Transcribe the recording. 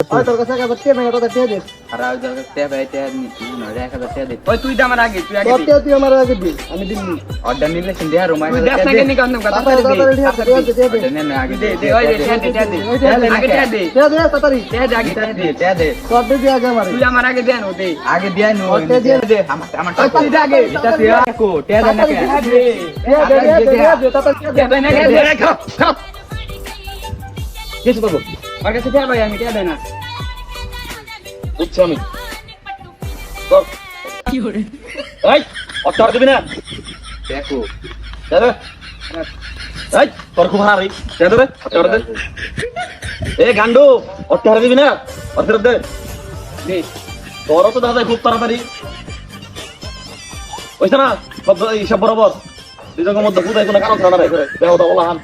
ওই তোর কাছে একবার কে মেয়ে কথা কে দে আর ওই যে তে ভাই তে না রে একটা তে দে ওই তুই দা আমার আগে তুই আগে তোর তুই আমার আগে দে আমি দিল্লি অর্ডার নিলে সিন দেয়া রুমাই তুই দেখ না কেন কথা কথা দে অর্ডার নে আগে দে দে ওই দে আগে দে দে কে দে তাড়াতাড়ি দে আগে তে দে তোর দে আগে আমারে তুই আমার আগে দেন ওতে আগে দিয়া নো তে দে আমার তুই দে আগে এটা তুই কো তে দে না কে দে তাড়াতাড়ি দে না দে খাও কিছু করবো আর কাছে দে ভাই আমি দে না বুঝছো আমি কি করে এই অর্ডার দিবি না দেখো দাদা এই তোর খুব হারি দে দে অর্ডার দে এ গান্ডু অর্ডার দিবি না অর্ডার দে দে তোর তো দাদা খুব তাড়াতাড়ি ওইটা না সব বরাবর দুজনের মধ্যে বুঝাই কোনো কারণ থানা রে দেহ দাও বলা হান